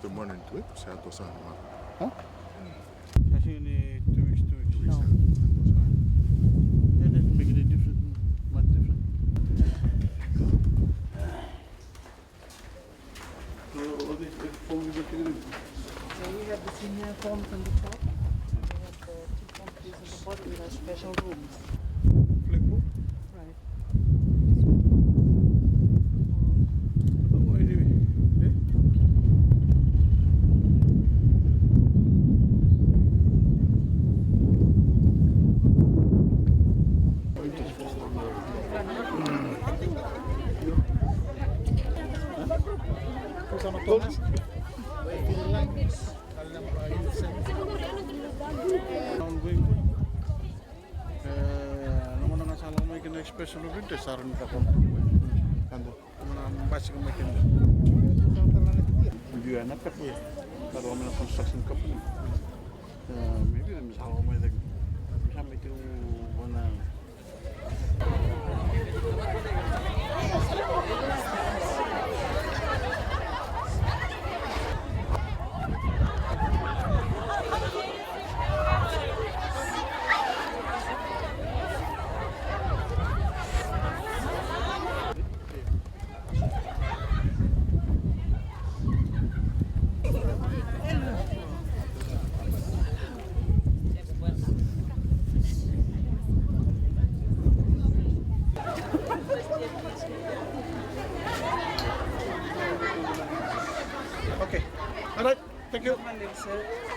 the morning to it, Santos on one. Huh? I think only 2 weeks, 2 weeks. No. That doesn't make any difference, much difference. So all these forms you got to do. So we have the senior forms on the top, and we have the two companies on the bottom with our special rooms. Flexible? Right. Oh, anyway. Eh? Ongoing good. Naman ang asalang may kina-express ng winter, saran ka kung Ando. masih kami kena. Juga nak kat dia. Kalau mana construction company. Maybe kami sahaja mai lagi. Sampai tu mana. Okay. Alright. Thank you. Sir.